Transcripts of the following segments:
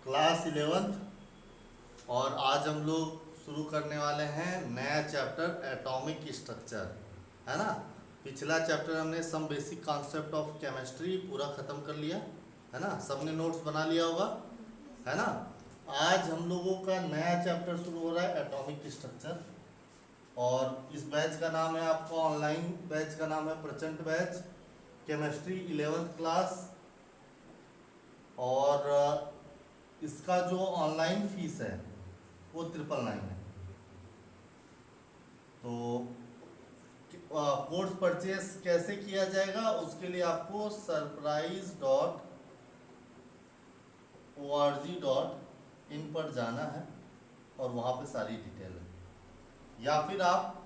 Class 11th और आज हम लोग शुरू करने वाले हैं नया चैप्टर एटॉमिक स्ट्रक्चर, है ना। पिछला चैप्टर हमने some basic concept of chemistry पूरा ख़त्म कर लिया, है ना। सबने नोट्स बना लिया होगा, है ना। आज हम लोगों का नया चैप्टर शुरू हो रहा है एटॉमिक स्ट्रक्चर, और इस बैच का नाम है, आपका ऑनलाइन बैच का नाम है प्रचंड बैच केमिस्ट्री 11th क्लास। और इसका जो ऑनलाइन फीस है वो 999 है। तो कोर्स परचेस कैसे किया जाएगा उसके लिए आपको surprise.org.in पर जाना है और वहाँ पे सारी डिटेल है, या फिर आप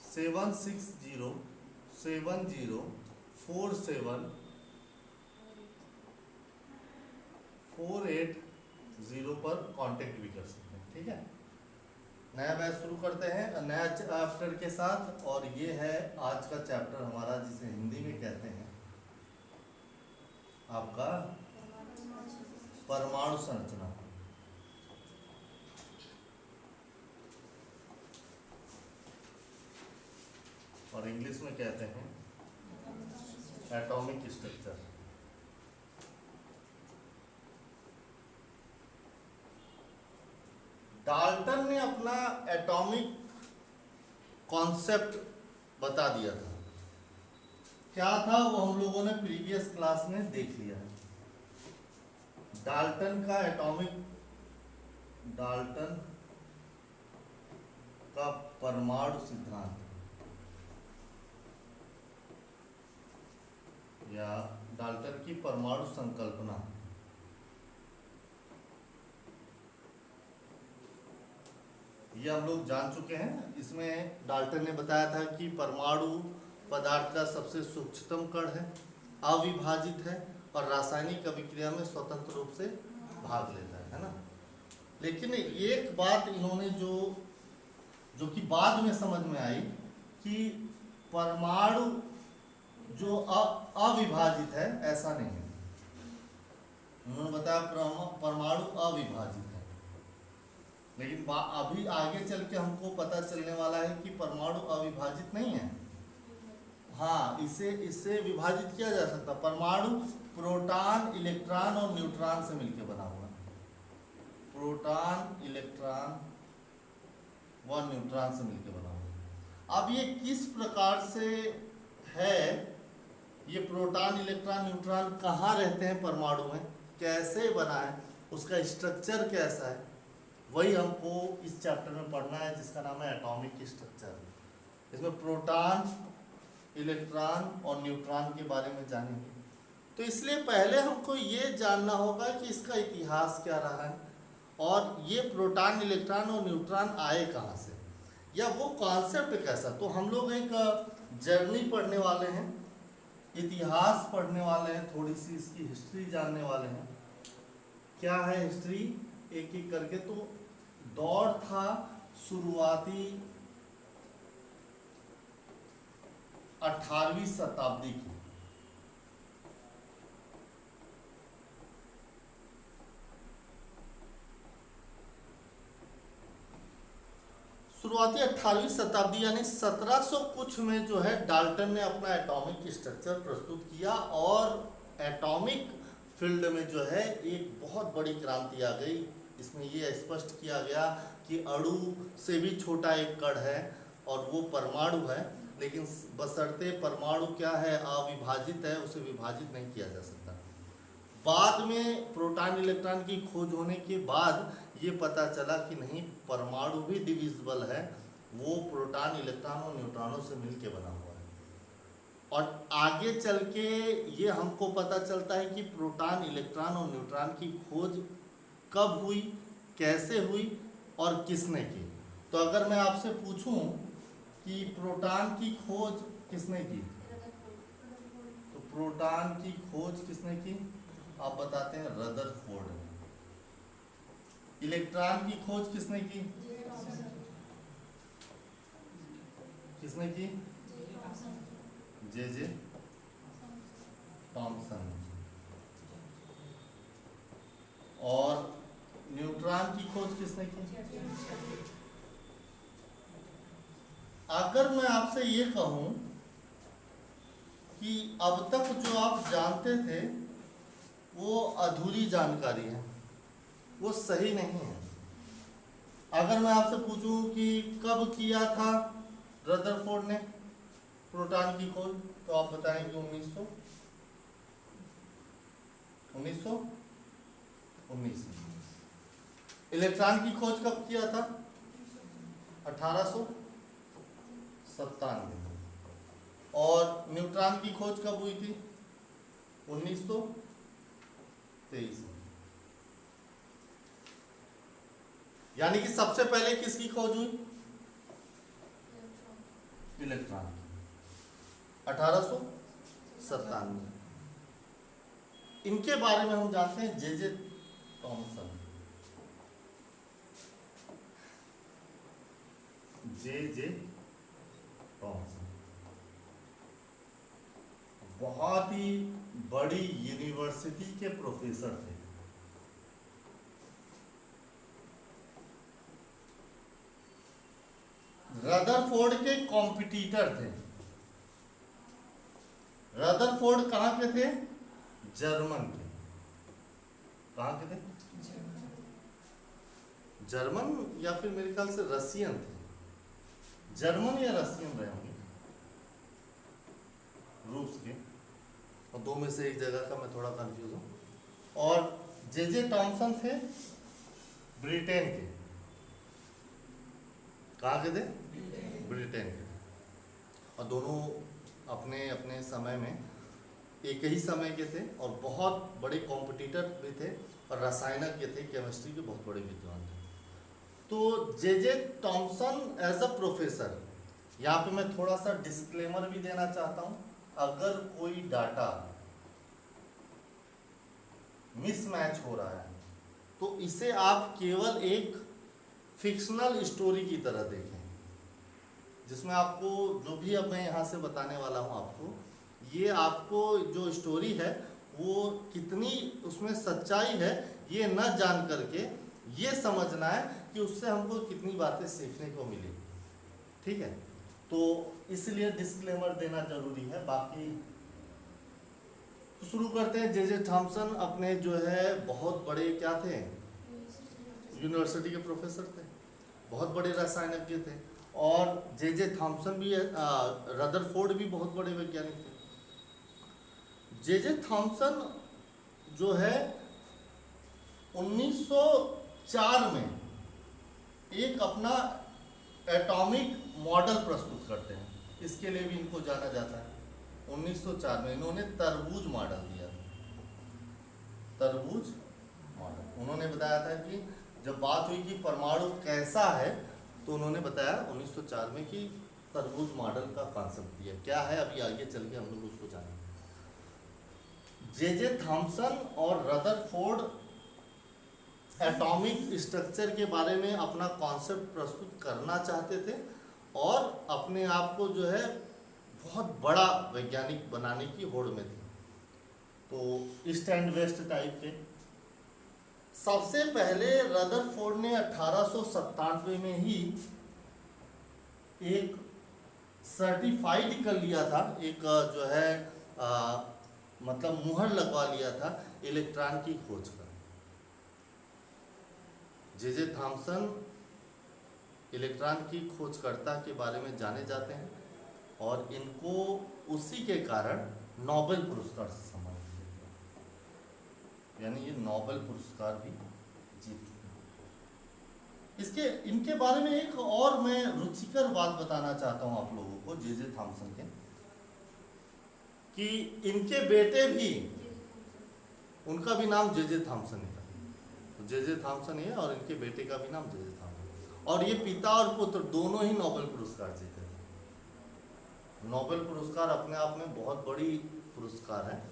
76070480 पर कांटेक्ट भी कर सकते हैं, ठीक है। नया बैच शुरू करते हैं नया चैप्टर के साथ, और ये है आज का चैप्टर हमारा जिसे हिंदी में कहते हैं आपका परमाणु संरचना। और इंग्लिश में कहते हैं एटॉमिक स्ट्रक्चर। डाल्टन ने अपना एटॉमिक कॉन्सेप्ट बता दिया था, क्या था वो हम लोगों ने प्रीवियस क्लास में देख लिया है। डाल्टन का परमाणु सिद्धांत या डाल्टन की परमाणु संकल्पना, ये हम लोग जान चुके हैं। इसमें डाल्टन ने बताया था कि परमाणु पदार्थ का सबसे सूक्ष्मतम कण है, अविभाजित है और रासायनिक अभिक्रिया में स्वतंत्र रूप से भाग लेता है ना। लेकिन एक बात इन्होंने जो कि बाद में समझ में आई कि परमाणु जो अविभाजित है ऐसा नहीं है। उन्होंने बताया परमाणु अविभाजित है, लेकिन अभी आगे चल के हमको पता चलने वाला है कि परमाणु अविभाजित नहीं है। हाँ, इससे विभाजित किया जा सकता। परमाणु प्रोटॉन, इलेक्ट्रॉन और न्यूट्रॉन से मिलकर बना हुआ है। प्रोटॉन, इलेक्ट्रॉन व न्यूट्रॉन से मिलकर बना हुआ है। अब ये किस प्रकार से है, ये प्रोटॉन, इलेक्ट्रॉन, न्यूट्रॉन कहाँ रहते हैं परमाणु में, कैसे बना है, उसका स्ट्रक्चर कैसा है, वही हमको इस चैप्टर में पढ़ना है जिसका नाम है एटॉमिक स्ट्रक्चर। इसमें प्रोटॉन, इलेक्ट्रॉन और न्यूट्रॉन के बारे में जानेंगे। तो इसलिए पहले हमको ये जानना होगा कि इसका इतिहास क्या रहा है, और ये प्रोटॉन, इलेक्ट्रॉन और न्यूट्रॉन आए कहाँ से, या वो कॉन्सेप्ट कैसा। तो हम लोग एक जर्नी पढ़ने वाले हैं, इतिहास पढ़ने वाले हैं, थोड़ी सी इसकी हिस्ट्री जानने वाले हैं। क्या है हिस्ट्री, एक एक करके। तो दौर था शुरुआती 18वीं शताब्दी की। शुरुआती 18वीं शताब्दी यानी 1700 कुछ में जो है डाल्टन ने अपना एटॉमिक स्ट्रक्चर प्रस्तुत किया, और एटॉमिक फील्ड में जो है एक बहुत बड़ी क्रांति आ गई। इसमें ये स्पष्ट किया गया कि अणु से भी छोटा एक कण है और वो परमाणु है, लेकिन बशर्ते परमाणु क्या है, अविभाजित है, उसे विभाजित नहीं किया जा सकता। बाद में प्रोटॉन, इलेक्ट्रॉन की खोज होने के बाद ये पता चला कि नहीं, परमाणु भी डिविजिबल है, वो प्रोटॉन, इलेक्ट्रॉन और न्यूट्रॉनों से मिलके बना हुआ है। और आगे चल के ये हमको पता चलता है कि प्रोटॉन, इलेक्ट्रॉन और न्यूट्रॉन की खोज कब हुई, कैसे हुई और किसने की। तो अगर मैं आपसे पूछूं कि प्रोटॉन की खोज किसने की, तो प्रोटॉन की खोज किसने की, आप बताते हैं रदरफोर्ड ने। इलेक्ट्रॉन की खोज किसने की, जे टॉमसन। और खोज किसने की? अगर मैं आपसे ये कहूं कि अब तक जो आप जानते थे वो अधूरी जानकारी है, वो सही नहीं है। अगर मैं आपसे पूछूं कि कब किया था रदरफोर्ड ने प्रोटॉन की खोज, तो आप बताएंगे 1919। इलेक्ट्रॉन की खोज कब किया था? 1897। और न्यूट्रॉन की खोज कब हुई थी? 1923। यानी कि सबसे पहले किसकी खोज हुई? इलेक्ट्रॉन की, 1897। इनके बारे में हम जानते हैं जे थॉमसन। जे थॉमसन बहुत ही बड़ी यूनिवर्सिटी के प्रोफेसर थे। रदरफोर्ड के कॉम्पिटिटर थे। रदरफोर्ड कहाँ के थे? जर्मन के। कहाँ के थे? जर्मन या फिर मेरे ख्याल से रसियन थे। जर्मन या रसियन रहे होंगे, रूस के, और दो में से एक जगह का मैं थोड़ा कंफ्यूज हूँ। और जे थॉमसन थे ब्रिटेन के। कहाँ के थे? ब्रिटेन के। और दोनों अपने अपने समय में एक ही समय के थे और बहुत बड़े कॉम्पिटिटर भी थे और रसायनज्ञ थे, केमिस्ट्री के बहुत बड़े विद्वान थे। तो J Thomson as a professor, यहाँ पे मैं थोड़ा सा डिस्क्लेमर भी देना चाहता हूँ। अगर कोई डाटा मिसमैच हो रहा है तो इसे आप केवल एक फिक्शनल स्टोरी की तरह देखें, जिसमें आपको जो भी अब मैं यहाँ से बताने वाला हूँ आपको, ये आपको जो स्टोरी है वो कितनी उसमें सच्चाई है ये न जान करके ये समझना है कि उससे हमको कितनी बातें सीखने को मिली। ठीक है, तो इसलिए डिस्क्लेमर देना जरूरी है। बाकी शुरू करते हैं। जे थॉमसन अपने जो है बहुत बड़े क्या थे? यूनिवर्सिटी के प्रोफेसर थे, बहुत बड़े रसायनज्ञ थे। और जे थॉमसन भी रदरफोर्ड भी बहुत बड़े वैज्ञानिक थे। जे थॉमसन जो है 1904 में एक अपना एटॉमिक मॉडल प्रस्तुत करते हैं। इसके लिए भी इनको जाना जाता है। 1904 में इन्होंने तरबूज मॉडल दिया। तरबूज मॉडल उन्होंने बताया था कि जब बात हुई कि परमाणु कैसा है तो उन्होंने बताया 1904 में कि तरबूज मॉडल का कॉन्सेप्ट दिया। क्या है अभी आगे चल के हम लोग उसको जानेंगे। जे थॉमसन और रदरफोर्ड एटॉमिक स्ट्रक्चर के बारे में अपना कॉन्सेप्ट प्रस्तुत करना चाहते थे और अपने आप को जो है बहुत बड़ा वैज्ञानिक बनाने की होड़ में थे। तो ईस्ट एंड वेस्ट टाइप के। सबसे पहले रदरफोर्ड ने 1897 में ही एक सर्टिफाइड कर लिया था, एक जो है मतलब मुहर लगवा लिया था इलेक्ट्रॉन की खोज पर। जे थॉमसन इलेक्ट्रॉन की खोजकर्ता के बारे में जाने जाते हैं और इनको उसी के कारण नोबेल पुरस्कार से सम्मानित किया गया, यानी ये नोबेल पुरस्कार भी जीत चुके हैं। इसके इनके बारे में एक और मैं रुचिकर बात बताना चाहता हूँ आप लोगों को जे थॉमसन के, कि इनके बेटे भी, उनका भी नाम जे थॉमसन है। जे थॉमसन है और इनके बेटे का भी नाम जे थॉमसन। और ये पिता और पुत्र दोनों ही नोबेल पुरस्कार जीते थे। नोबेल पुरस्कार अपने आप में बहुत बड़ी पुरस्कार है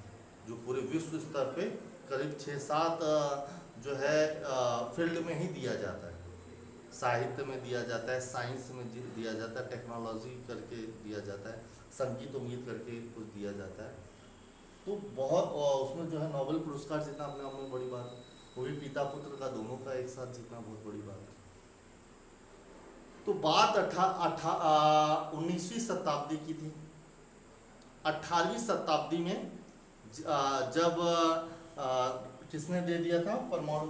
जो पूरे विश्व स्तर पे करीब 6-7 जो है फील्ड में ही दिया जाता है। साहित्य में दिया जाता है, साइंस में दिया जाता है, टेक्नोलॉजी करके दिया जाता है, संगीत उम्मीद करके कुछ दिया जाता है। तो बहुत उसमें जो है नोबेल पुरस्कार जितना अपने आप में बड़ी बात है। वो भी पिता पुत्र का, दोनों का एक साथ जीतना बहुत बड़ी बात है। तो बात 19वीं शताब्दी की थी। 18वीं शताब्दी में जब किसने दे दिया था परमाणु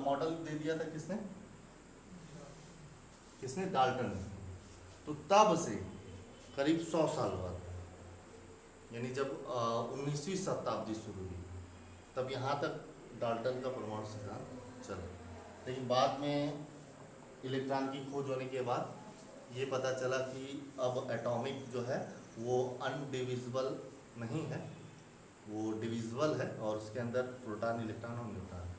मॉडल दे दिया था, किसने डाल्टन ने। तो तब से करीब 100 साल बाद, यानी जब 19वीं शताब्दी शुरू हुई, तब यहाँ तक डाल्टन का परमाणु सिद्धांत चला। लेकिन बाद में इलेक्ट्रॉन की खोज होने के बाद ये पता चला कि अब एटॉमिक जो है वो अनडिविजिबल नहीं है, वो डिविजिबल है, और उसके अंदर प्रोटॉन, इलेक्ट्रॉन और न्यूट्रॉन है।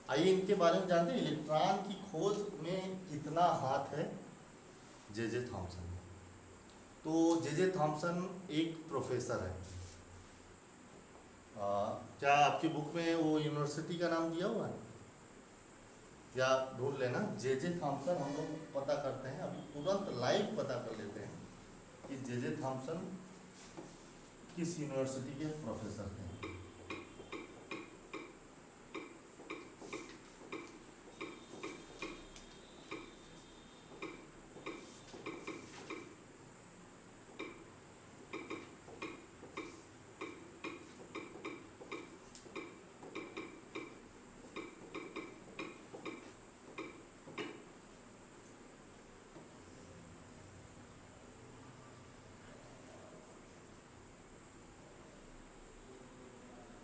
आइए इनके बारे में जानते हैं। इलेक्ट्रॉन की खोज में कितना हाथ है जे थॉमसन। तो जे थॉमसन एक प्रोफेसर है। क्या आपकी बुक में वो यूनिवर्सिटी का नाम दिया हुआ है, या ढूंढ लेना। जे थॉमसन हम लोग पता करते हैं, अभी तुरंत लाइव पता कर लेते हैं कि जे थॉमसन किस यूनिवर्सिटी के प्रोफेसर थे।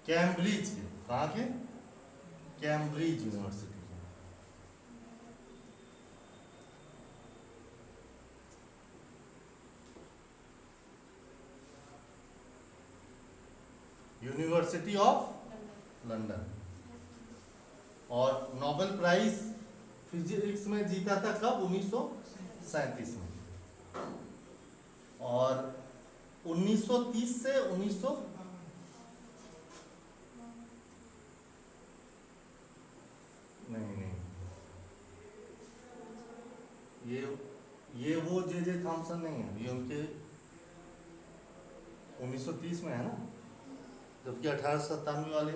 कैम्ब्रिज के, कहाँ के? कैम्ब्रिज यूनिवर्सिटी के। University of London. और नोबेल प्राइज फिजिक्स में जीता था कब? 1937 में। और 1930 से 1900 नहीं, ये वो जे थॉमसन नहीं है, ये उनके 1930 में है ना, जबकि 1897 वाले।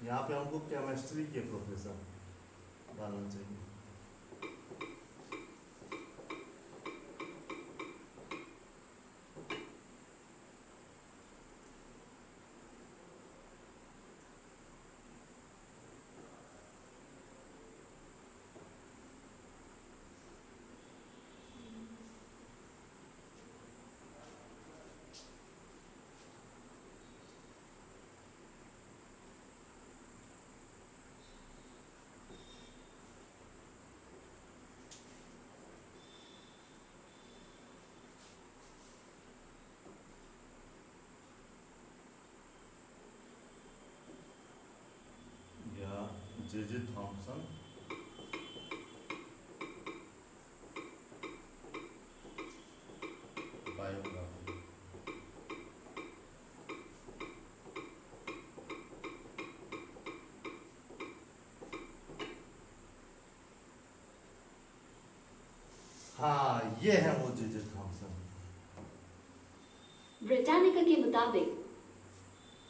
यहाँ पे हमको केमिस्ट्री के प्रोफेसर डालना चाहिए। J Thomson biography. हाँ, ये है वो जे थॉमसन। ब्रिटानिका के मुताबिक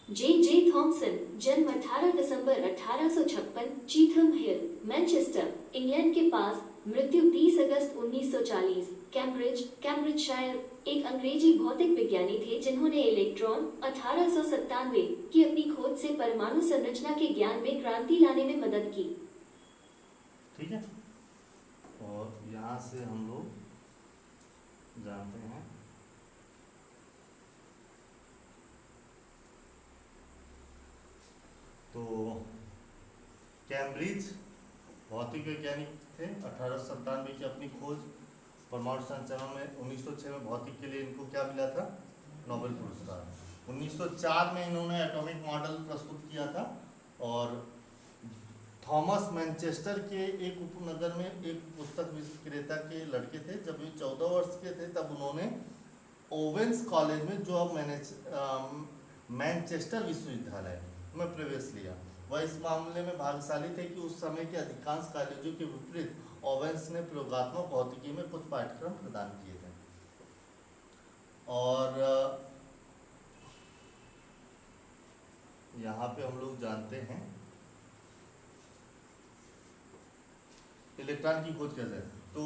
जे थॉमसन जन्म 18 दिसंबर 1856 चीथम हिल, मैनचेस्टर, इंग्लैंड के पास, मृत्यु 30 अगस्त 1940, कैम्ब्रिजशायर, एक अंग्रेजी भौतिक विज्ञानी थे जिन्होंने इलेक्ट्रॉन 1897 की अपनी खोज से परमाणु संरचना के ज्ञान में क्रांति लाने में मदद की। ठीक है, और यहाँ से हम लोग जानते हैं तो कैम्ब्रिज भौतिक वैज्ञानिक थे। 1897 की अपनी खोज परमाणु संरचना में 1906 में भौतिक के लिए इनको क्या मिला था? नोबेल पुरस्कार। 1904 में इन्होंने एटॉमिक मॉडल प्रस्तुत किया था। और थॉमस मैनचेस्टर के एक उपनगर में एक पुस्तक विक्रेता के लड़के थे। जब ये 14 वर्ष के थे तब उन्होंने ओवेंस कॉलेज में, जो अब मैनचेस्टर विश्वविद्यालय में प्रवेश लिया। वह इस मामले में भाग्यशाली थे कि उस समय के अधिकांश कॉलेजों के विपरीत ओवेंस ने प्रयोगात्मक भौतिकी में कुछ पाठ्यक्रम प्रदान किए थे। और यहाँ पे हम लोग जानते हैं इलेक्ट्रॉन की खोज कैसे? तो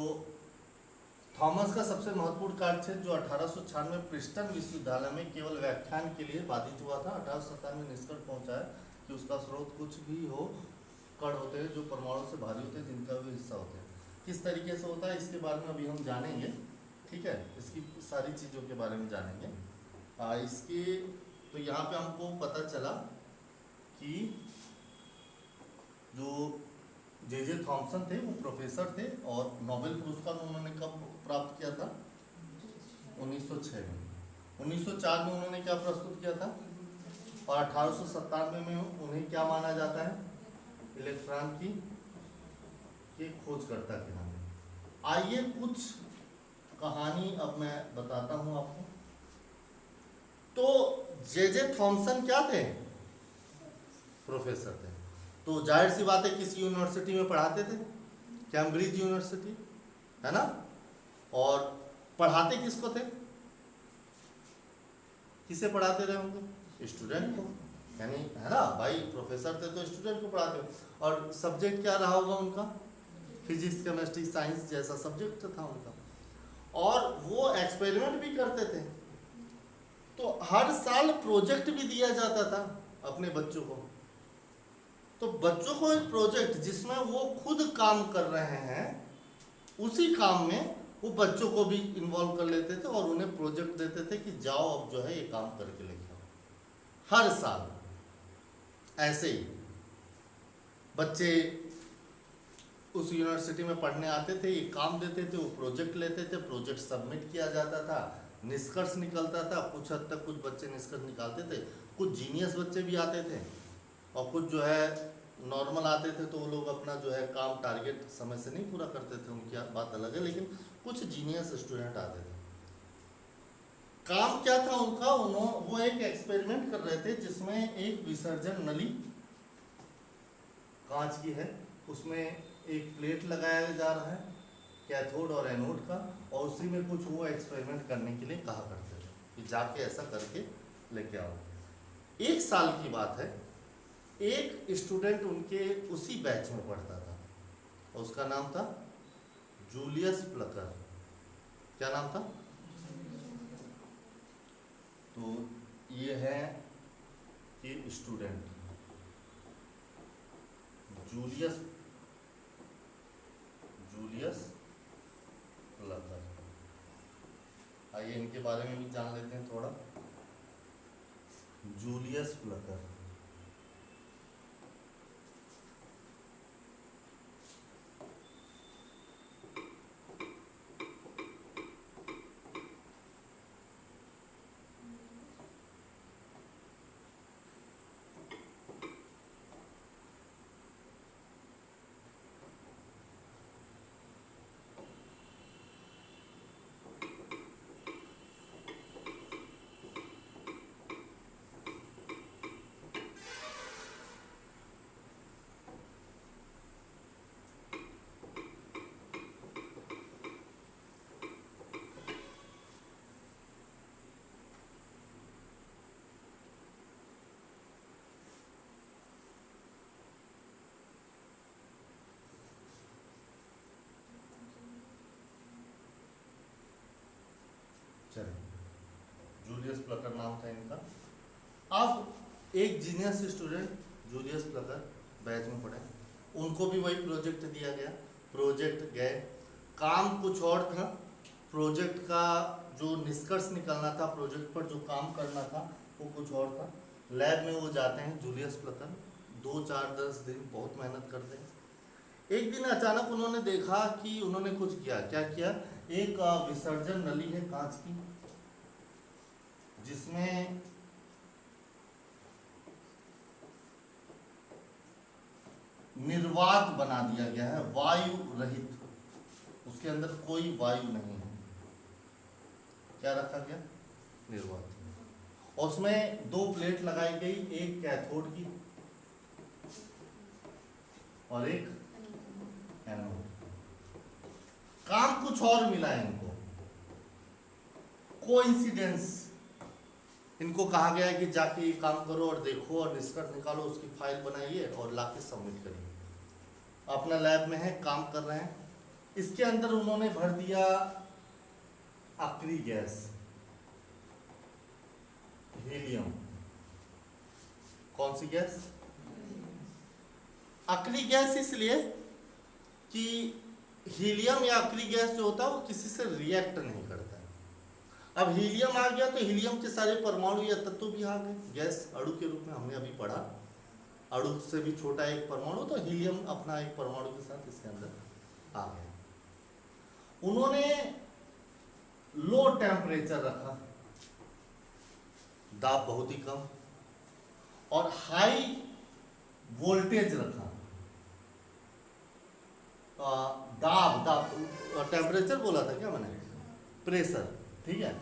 थॉमस का सबसे महत्वपूर्ण कार्य थे जो 1896 में प्रिंसटन विश्वविद्यालय में केवल व्याख्यान के लिए बाधित हुआ था। 1897 में निष्कर्ष पहुंचाया कि उसका स्रोत कुछ भी हो, कण होते हैं जो परमाणु से भारी होते हैं, जिनका वे हिस्सा होते हैं। किस तरीके से होता है इसके बारे में अभी हम जानेंगे, ठीक है, इसकी सारी चीज़ों के बारे में जानेंगे। इसके तो यहाँ पे हमको पता चला कि जो जे थॉमसन थे वो प्रोफेसर थे और नोबेल पुरस्कार उन्होंने कब प्राप्त किया था? 1906 में। 1904 में उन्होंने क्या प्रस्तुत किया था और 1897 में उन्हें क्या माना जाता है? इलेक्ट्रॉन की के खोजकर्ता के नाम। आइए कुछ कहानी अब मैं बताता हूं आपको। तो जे थॉमसन क्या थे? प्रोफेसर थे। तो जाहिर सी बात है किस यूनिवर्सिटी में पढ़ाते थे? कैम्ब्रिज यूनिवर्सिटी, है ना। और पढ़ाते किसको थे? किसे पढ़ाते रहे होंगे? स्टूडेंट को, यानी है ना भाई, प्रोफेसर थे तो स्टूडेंट को पढ़ाते हो। और सब्जेक्ट क्या रहा होगा उनका? फिजिक्स, केमिस्ट्री, साइंस जैसा सब्जेक्ट था उनका। और वो एक्सपेरिमेंट भी करते थे। तो हर साल प्रोजेक्ट भी दिया जाता था अपने बच्चों को। तो बच्चों को एक प्रोजेक्ट जिसमें वो खुद काम कर रहे हैं, उसी काम में वो बच्चों को भी इन्वॉल्व कर लेते थे और उन्हें प्रोजेक्ट देते थे कि जाओ अब जो है ये काम करके लेके आओ। हर साल ऐसे ही बच्चे उस यूनिवर्सिटी में पढ़ने आते थे, ये काम देते थे, वो प्रोजेक्ट लेते थे, प्रोजेक्ट सबमिट किया जाता था, निष्कर्ष निकलता था। कुछ हद तक कुछ बच्चे निष्कर्ष निकालते थे, कुछ जीनियस बच्चे भी आते थे और कुछ जो है नॉर्मल आते थे। तो वो लोग अपना जो है काम टारगेट समय से नहीं पूरा करते थे, उनकी बात अलग है, लेकिन कुछ जीनियस स्टूडेंट आते थे। काम क्या था उनका? वो एक एक्सपेरिमेंट कर रहे थे जिसमें एक विसर्जन नली कांच की है, उसमें एक प्लेट लगाया जा रहा है कैथोड और एनोड का, और उसी में कुछ वो एक्सपेरिमेंट करने के लिए कहा करते थे कि जाके ऐसा करके लेके आओ। एक साल की बात है, एक स्टूडेंट उनके उसी बैच में पढ़ता था और उसका नाम था जूलियस प्लकर। क्या नाम था? तो ये है ये स्टूडेंट जूलियस प्लकर। आइए इनके बारे में भी जान लेते हैं थोड़ा। जूलियस प्लकर जूलियस प्लकर नाम था इनका। अब एक genius student Julius Plucker batch में पढ़े, उनको भी वही प्रोजेक्ट दिया गया। प्रोजेक्ट गए, काम कुछ और था, प्रोजेक्ट का जो निष्कर्ष निकलना था, प्रोजेक्ट पर जो काम करना था वो कुछ और था। लैब में वो जाते हैं जूलियस प्लकर, 2, 4, 10 दिन बहुत मेहनत करते हैं। एक दिन अचानक उन्होंने देखा कि उन्होंने कुछ किया। क्या किया? एक विसर्जन नली है कांच की जिसमें निर्वात बना दिया गया है, वायु रहित, उसके अंदर कोई वायु नहीं है। क्या रखा गया? निर्वात। और उसमें 2 प्लेट लगाई गई, एक कैथोड की और एक एनोड। काम कुछ और मिला इनको, कोइंसिडेंस। इनको कहा गया है कि जाके ये काम करो और देखो और निष्कर्ष निकालो, उसकी फाइल बनाइए और लाके सबमिट करिए। अपना लैब में है, काम कर रहे हैं। इसके अंदर उन्होंने भर दिया अक्री गैस, हीलियम। कौन सी गैस? अक्री गैस इसलिए कि हीलियम या अक्री गैस जो होता है वो किसी से रिएक्ट नहीं करता है। अब हीलियम आ गया तो हीलियम के सारे परमाणु या तत्व भी आ गए गैस, अणु के रूप में। हमने अभी पढ़ा अणु से भी छोटा एक परमाणु, तो हीलियम अपना एक परमाणु के साथ इसके अंदर आ गया। उन्होंने लो टेम्परेचर रखा, दाब बहुत ही कम, और हाई वोल्टेज रखा। दाब टेम्परेचर बोला था क्या मैंने, प्रेशर, ठीक है।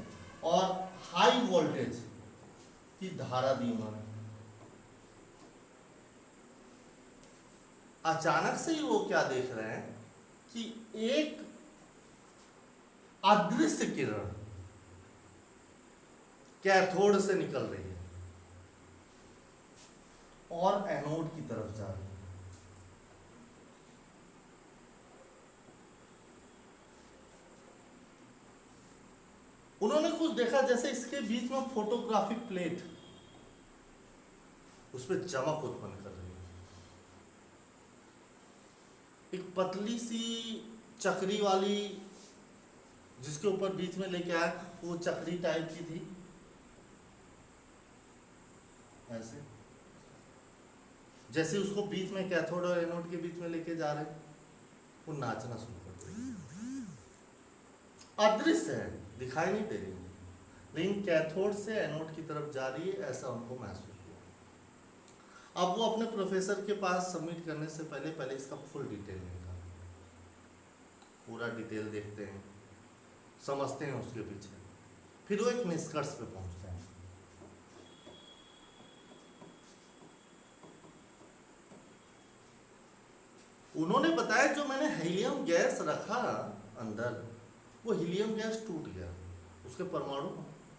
और हाई वोल्टेज की धारा दी उन्होंने। अचानक से ही वो क्या देख रहे हैं कि एक अदृश्य किरण कैथोड से निकल रही है और एनोड की तरफ जा रही है। उन्होंने कुछ देखा, जैसे इसके बीच में फोटोग्राफिक प्लेट, उस पर चमक उत्पन्न कर रही है। एक पतली सी चक्री वाली, जिसके ऊपर बीच में लेके आया, वो चक्री टाइप की थी ऐसे, जैसे उसको बीच में कैथोड और एनोड के बीच में लेके जा रहे, वो नाचना शुरू कर रही। अदृश्य है, दिखाई नहीं दे रही, लेकिन कैथोड से एनोड की तरफ जा रही है, ऐसा उनको महसूस हुआ। अब वो अपने प्रोफेसर के पास सबमिट करने से पहले इसका फुल डिटेल निकाला, पूरा डिटेल देखते हैं, समझते हैं उसके पीछे, फिर वो एक निष्कर्ष पे पहुंचते हैं। उन्होंने बताया जो मैंने हीलियम गैस रखा अंदर, वो हीलियम गैस टूट गया, उसके परमाणु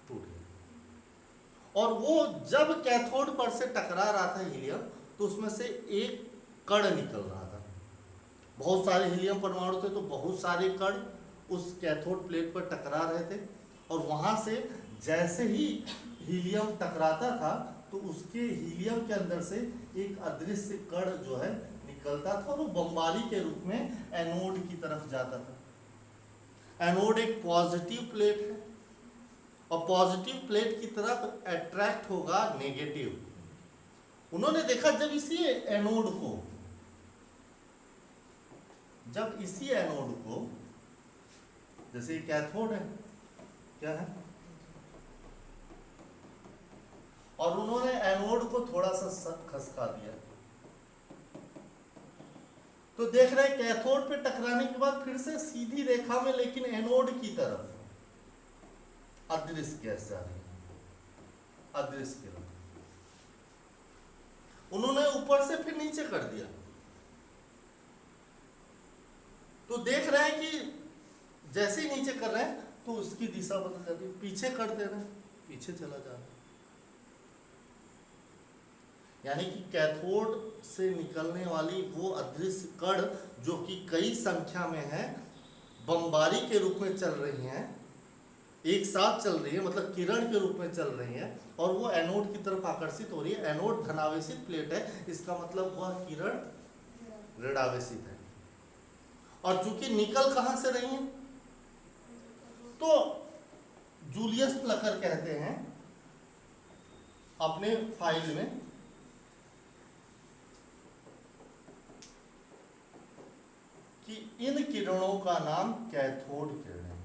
टूट गए, और वो जब कैथोड पर से टकरा रहा था हीलियम, तो उसमें से एक कण निकल रहा था। बहुत सारे हीलियम परमाणु थे, तो बहुत सारे कण उस कैथोड प्लेट पर टकरा रहे थे, और वहां से जैसे ही हीलियम टकराता था, तो उसके हीलियम के अंदर से एक अदृश्य कण जो है निकलता था, और वो बमबारी के रूप में एनोड की तरफ जाता था। एनोड एक पॉजिटिव प्लेट है, और पॉजिटिव प्लेट की तरफ अट्रैक्ट होगा नेगेटिव। उन्होंने देखा जब इसी एनोड को, जैसे ये कैथोड है, क्या है, और उन्होंने एनोड को थोड़ा सा खसका दिया, तो देख रहे हैं कैथोड पे टकराने के बाद फिर से सीधी रेखा में, लेकिन एनोड की तरफ अदृश्य गैस जा रही है, अदृश्य किरण। उन्होंने ऊपर से फिर नीचे कर दिया, तो देख रहे हैं कि जैसे ही नीचे कर रहे हैं तो उसकी दिशा बदल जाती है, पीछे कर दे रहे हैं, पीछे चला जा रहा है। यानी कि कैथोड से निकलने वाली वो अदृश्य कण जो कि कई संख्या में है, बमबारी के रूप में चल रही हैं, एक साथ चल रही है, मतलब किरण के रूप में चल रही है, और वो एनोड की तरफ आकर्षित हो रही है। एनोड धनावेशित प्लेट है, इसका मतलब वह किरण ऋणावेशित है। और चूंकि निकल कहां से रही है, तो जूलियस प्लकर कहते हैं अपने फाइल में कि इन किरणों का नाम कैथोड किरण है।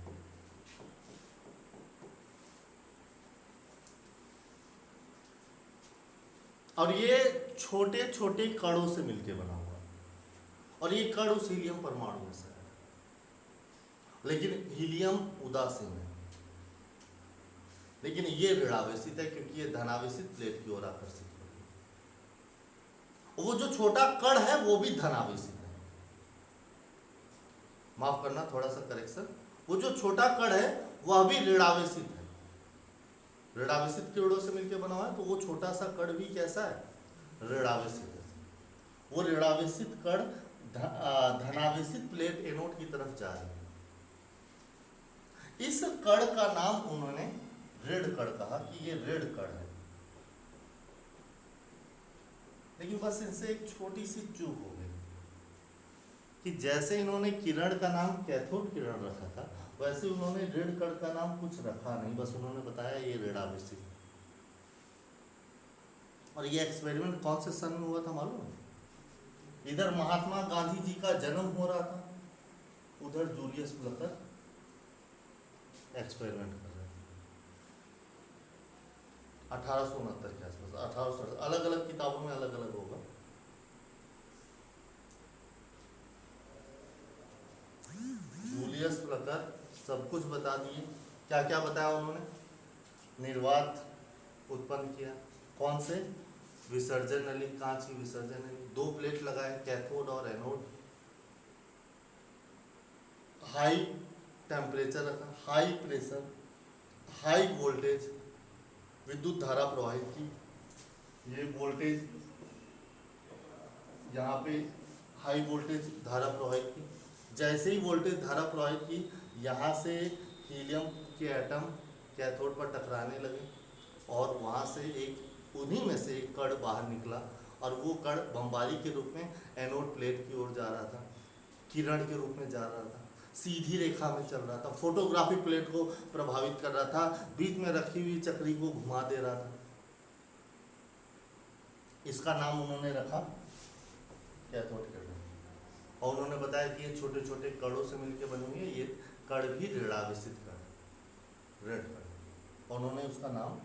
और ये छोटे छोटे कणों से मिलकर बना हुआ, और ये कण उस हीलियम परमाणु में से है, लेकिन हीलियम उदासीन है, लेकिन ये ऋणावेशित है क्योंकि ये धनावेशित प्लेट की ओर आकर्षित हो रही है। वो जो छोटा कण है वो भी धनावेशित है, माफ करना थोड़ा सा करेक्शन, वो जो छोटा कण है वह भी ऋणावेशित है, ऋणावेशित किरणों से मिलकर बना हुआ है, तो वो छोटा सा कण भी कैसा है, ऋणावेशित है। वो ऋणावेशित कण धनावेशित प्लेट एनोड की तरफ जा रही है। इस कण का नाम उन्होंने ऋण कण कहा कि ये ऋण कण है। लेकिन बस इनसे एक छोटी सी चूक हो गई कि जैसे इन्होंने किरण का नाम कैथोड किरण रखा था, वैसे उन्होंने ऋण कण का नाम कुछ रखा नहीं, बस उन्होंने बताया ये ऋणावेशित। और ये एक्सपेरिमेंट कौन से सन में हुआ था मालूम है? इधर महात्मा गांधी जी का जन्म हो रहा था, उधर जूलियस प्लकर एक्सपेरिमेंट कर रहे थे 1869 के आसपास। 1800 अलग अलग किताबों में अलग अलग होगा। जूलियस प्लकर सब कुछ बता दिए। क्या क्या बताया उन्होंने? निर्वात उत्पन्न किया। कौन से? विसर्जन नली, कांच की विसर्जन नली। 2 प्लेट लगाए, कैथोड और एनोड। हाई टेम्परेचर रखा, हाई प्रेशर, हाई वोल्टेज, विद्युत धारा प्रवाहित की। ये वोल्टेज यहाँ पे हाई वोल्टेज धारा प्रवाहित की। जैसे ही वोल्टेज धारा प्रवाहित की, यहाँ से हीलियम के एटम कैथोड पर टकराने लगे और वहाँ से उन्हीं में से एक कण बाहर निकला और वो कण बमबारी के रूप में एनोड प्लेट की ओर जा रहा था, किरण के रूप में जा रहा था, सीधी रेखा में चल रहा था, फोटोग्राफी प्लेट को प्रभावित कर रहा था, बीच में रखी हुई चक्री को घुमा दे रहा था। इसका नाम उन्होंने रखा कैथोड किरण। और उन्होंने बताया कि ये छोटे छोटे कणों से मिलकर बने हुए, ये कण भी ऋणावेशित कण, ऋण कण। और उन्होंने उसका नाम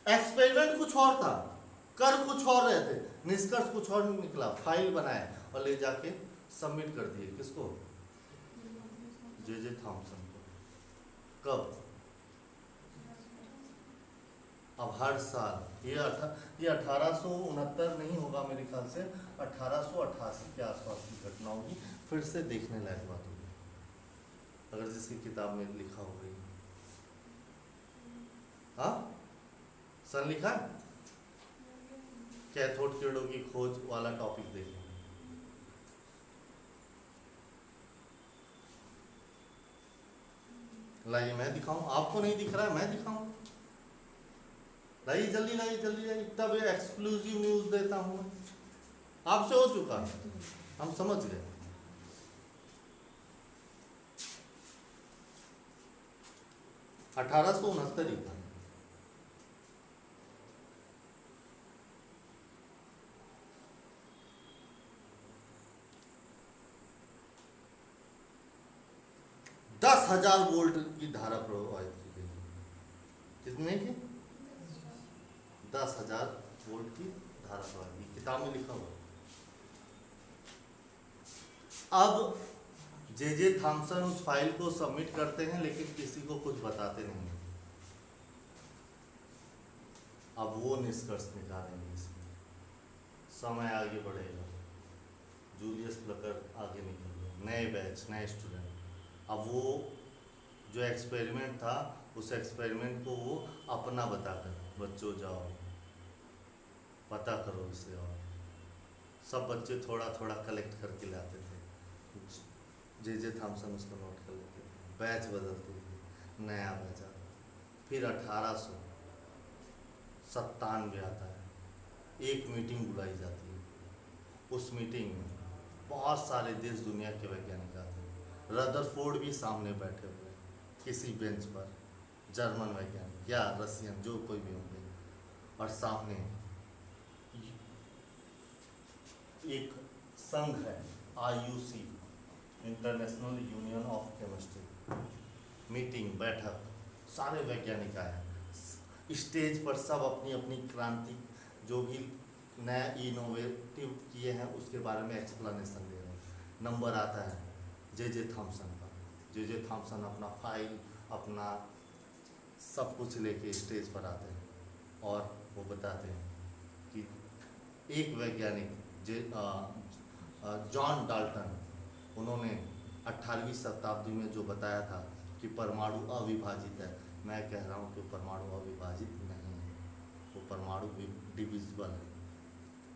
एक्सपेरिमेंट कुछ और था, कर कुछ और रहे थे, निष्कर्ष कुछ और निकला। फाइल बनाए और ले जाके सबमिट कर दिए। किसको? जे थॉमसन को। कब? अब हर साल ये 1869 नहीं होगा मेरे ख्याल से, 1888 के आसपास की घटना होगी। फिर से देखने लायक बात होगी अगर जिसकी किताब में लिखा हो गई। हाँ, सन लिखा है? कैथोड किरणों की खोज वाला टॉपिक देखें। लाइए मैं दिखाऊं, आपको नहीं दिख रहा है, मैं दिखाऊं। लाइए जल्दी, लाइए जल्दी, लाइए। तब ये एक्सक्लूसिव न्यूज देता हूं मैं। आपसे हो चुका, हम समझ गए। अठारह सौ उनहत्तर ही था। दस 1000 वोल्ट की धारा प्रवाहित की गई। कितने की? 10,000 वोल्ट की धारा प्रवाहित की। किताब में लिखा हुआ। अब जे थॉमसन उस फाइल को सबमिट करते हैं, लेकिन किसी को कुछ बताते नहीं। अब वो निष्कर्ष निकालेंगे। इसमें समय आगे बढ़ेगा, जूलियस प्लकर आगे निकल गए, नए बैच, नए स्टूडेंट। अब वो जो एक्सपेरिमेंट था, उस एक्सपेरिमेंट को वो अपना बताकर, बच्चों जाओ पता करो इसे। और सब बच्चे थोड़ा थोड़ा कलेक्ट करके लाते थे। जे थॉमसन उसको नोट कर लेते थे। बैच बदलते थे, नया बैच आता। फिर 1897 आता है, एक मीटिंग बुलाई जाती है। उस मीटिंग में बहुत सारे देश दुनिया के वैज्ञानिक आते हैं। रदरफोर्ड भी सामने बैठे हुए किसी बेंच पर, जर्मन वैज्ञानिक या रशियन, जो कोई भी होंगे। और सामने एक संघ है, IUC, international union of chemistry. Meeting, बैठक, सारे वैज्ञानिक आए। स्टेज पर सब अपनी अपनी क्रांति, जो भी नया इनोवेटिव किए हैं उसके बारे में एक्सप्लेनेशन दे रहे हैं। नंबर आता है जे थॉमसन का। जे थॉमसन अपना फाइल, अपना सब कुछ लेके स्टेज पर आते हैं और वो बताते हैं कि एक वैज्ञानिक जॉन डाल्टन, उन्होंने 18वीं शताब्दी में जो बताया था कि परमाणु अविभाजित है, मैं कह रहा हूँ कि परमाणु अविभाजित नहीं है, वो परमाणु डिविजिबल है।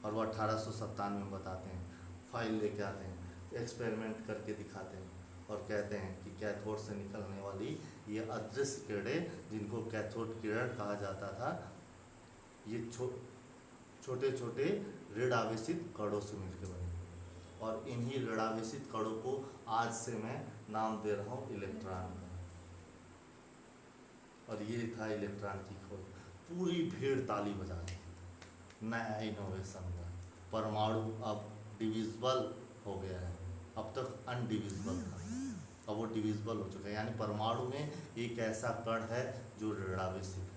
और वो 1897 में बताते हैं, फाइल लेके आते हैं, एक्सपेरिमेंट करके दिखाते हैं और कहते हैं कि कैथोड से निकलने वाली ये अदृश्य किरणें, जिनको कैथोड किरण कहा जाता था, ये छोटे छोटे ऋण आवेशित कणों से मिलकर बने। और इन्हीं ऋण आवेशित कणों को आज से मैं नाम दे रहा हूँ इलेक्ट्रॉन का। और ये था इलेक्ट्रॉन की खोज। पूरी भीड़ ताली बजा रही, नया इनोवेशन हुआ। परमाणु अब डिविजिबल हो गया है, अब तक अनडिविजिबल था, अब वो डिविजिबल हो चुका है। यानी परमाणु में एक ऐसा कण है जो ऋणावेशित है।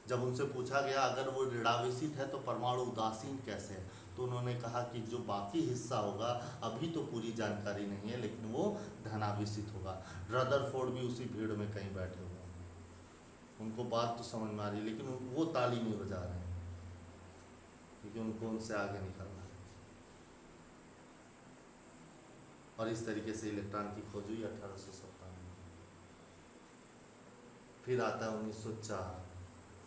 जब उनसे पूछा गया अगर वो ऋणावेशित है तो परमाणु उदासीन कैसे है, तो उन्होंने कहा कि जो बाकी हिस्सा होगा अभी तो पूरी जानकारी नहीं है, लेकिन वो धनावेशित होगा। रदरफोर्ड भी उसी भीड़ में कहीं बैठे हुए हैं, उनको बात तो समझ में आ रही है, लेकिन वो ताली नहीं बजा रहे हैं क्योंकि उनको उनसे आगे निकलना है। और इस तरीके से इलेक्ट्रॉन की खोज हुई 1857 में। फिर आता है 1904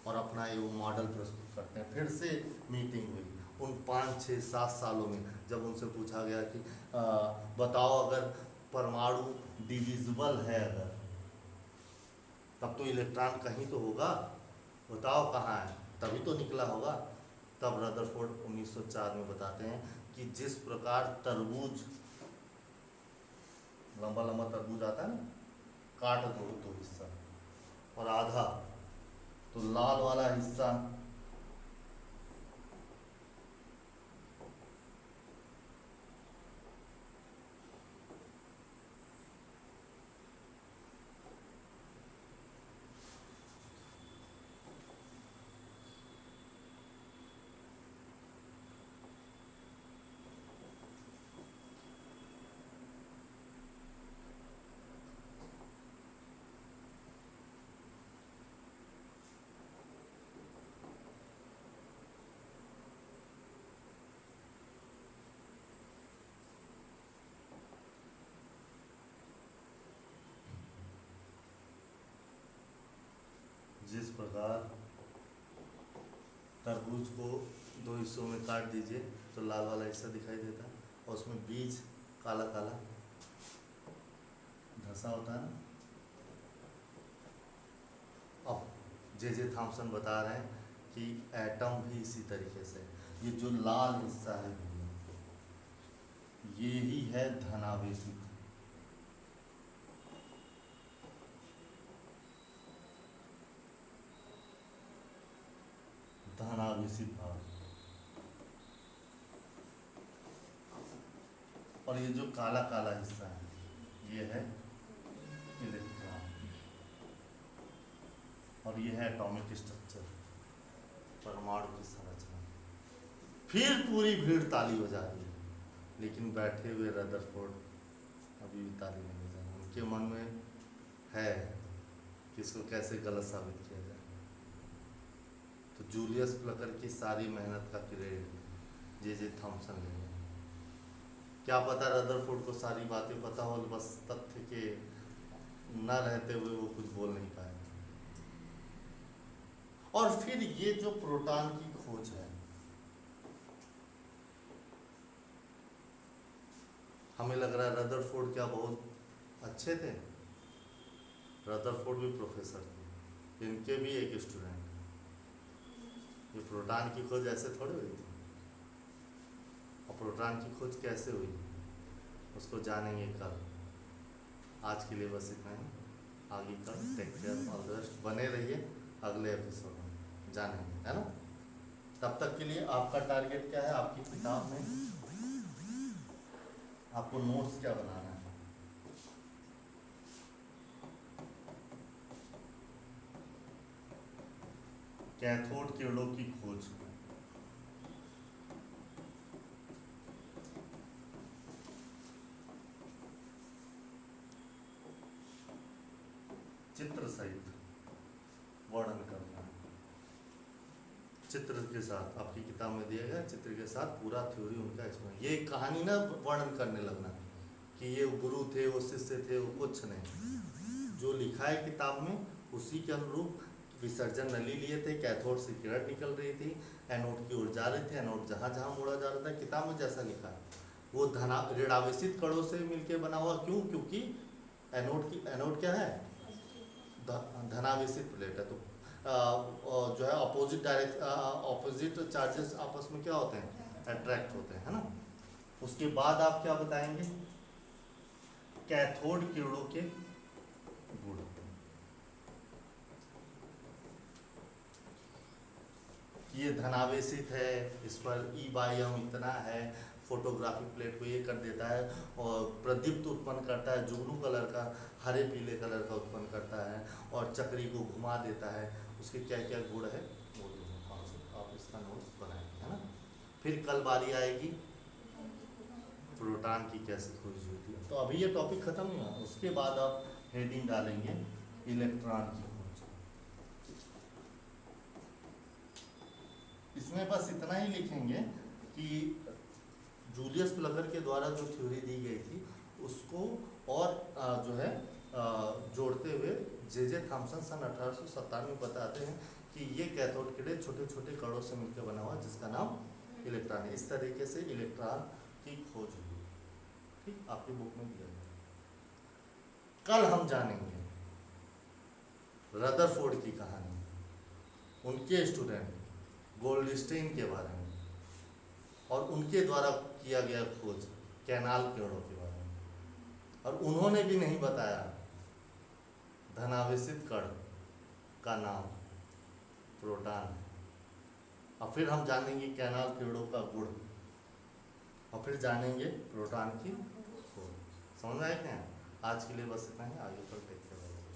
और अपना ये वो मॉडल प्रस्तुत करते हैं। फिर से मीटिंग हुई उन 5, 6, 7 सालों में, जब उनसे पूछा गया कि बताओ अगर परमाणु डिविजिबल है अगर, तब तो इलेक्ट्रॉन कहीं तो होगा, बताओ कहाँ है, तभी तो निकला होगा। तब रदरफोर्ड 1904 में बताते हैं कि जिस प्रकार तरबूज, लंबा लंबा तरबूज आता है ना, काट दो तो हिस्सा और आधा, तो लाल वाला हिस्सा जिस प्रकार तरबूज को 2 हिस्सों में काट दीजिए तो लाल वाला हिस्सा दिखाई देता है और उसमें बीज काला काला धंसा होता है ना। अब जे थॉमसन बता रहे हैं कि एटम भी इसी तरीके से, ये जो लाल हिस्सा है ये ही है धनावेशित, धनावेशित भाग। और ये जो काला काला हिस्सा है ये है इलेक्ट्रॉन, और ये है एटॉमिक स्ट्रक्चर, परमाणु की संरचना। फिर पूरी भीड़ ताली बजा रही है, लेकिन बैठे हुए रदरफोर्ड अभी भी ताली नहीं बजा रहे। उनके मन में है कि इसको कैसे गलत साबित किया जाए। तो जूलियस प्लकर की सारी मेहनत का क्रेडिट जे थॉमसन ले। क्या पता रदरफोर्ड को सारी बातें पता हो, बस तथ्य के न रहते हुए वो कुछ बोल नहीं पाए। और फिर ये जो प्रोटॉन की खोज है, हमें लग रहा है रदरफोर्ड क्या बहुत अच्छे थे। रदरफोर्ड भी प्रोफेसर थे, इनके भी एक स्टूडेंट। ये प्रोटॉन की खोज ऐसे थोड़ी हुई थी। और प्रोटॉन की खोज कैसे हुई उसको जानेंगे कल। आज के लिए बस इतना ही, आगे कल। Take care, all the best. बने रहिए अगले एपिसोड में, जानेंगे, है ना। तब तक के लिए आपका टारगेट क्या है आपकी किताब में, आपको नोट्स क्या बनाना है। कैथोड किरणों की खोज, चित्र सहित वर्णन करना है। चित्र के साथ आपकी किताब में दिया गया, चित्र के साथ पूरा थ्योरी उनका इसमें। ये कहानी ना वर्णन करने लगना कि ये गुरु थे, वो शिष्य थे, वो कुछ नहीं। जो लिखा है किताब में उसी के अनुरूप विसर्जन नली लिए थे, कैथोड से किरण निकल रही थी, एनोड की ओर जा रहे थे, एनोड जहाँ जहाँ मोड़ा जा रहा था, किताब में जैसा लिखा है वो ऋणावेशित कणों से मिलकर बना हुआ। क्यों? क्योंकि एनोड क्या है? धनावेशित प्लेट है, तो जो है ऑपोजिट चार्जेस आपस में क्या होते हैं? अट्रैक्ट होते हैं, है ना। उसके बाद आप क्या बताएंगे? कैथोड किरणों के गुण। ये धनावेशित है, इस पर E/M इतना है, फोटोग्राफिक प्लेट को ये कर देता है और प्रदीप्त उत्पन्न करता है, जुगनू कलर का, हरे पीले कलर का उत्पन्न करता है और चक्री को घुमा देता है। उसके क्या क्या गुण है वो आप इसका नोट्स बनाएंगे, है ना। फिर कल बारी आएगी प्रोटॉन की कैसे खोज होती है। तो अभी ये टॉपिक खत्म नहीं हुआ, उसके बाद आप हेडिंग डालेंगे इलेक्ट्रॉन की खोज। इसमें बस इतना ही लिखेंगे कि जूलियस प्लगर के द्वारा जो थ्योरी दी गई थी उसको और जो है जोड़ते हुए जे थॉम्सन सन 1897 में बताते हैं कि ये कैथोड किरण छोटे छोटे कणों से मिलकर बना हुआ जिसका नाम इलेक्ट्रॉन है। इस तरीके से इलेक्ट्रॉन की खोज हुई। ठीक, आपकी बुक में दिया गया। कल हम जानेंगे रदरफोर्ड की कहानी, उनके स्टूडेंट गोल्डस्टीन के बारे में और उनके द्वारा किया गया खोज कैनाल किरणों के बारे में। और उन्होंने भी नहीं बताया धनावेशित कण का नाम प्रोटॉन। और फिर हम जानेंगे कैनाल किरणों का गुण और फिर जानेंगे प्रोटॉन की खोज। समझ में आए क्या? आज के लिए बस इतना ही, आगे पर देखते रहेंगे।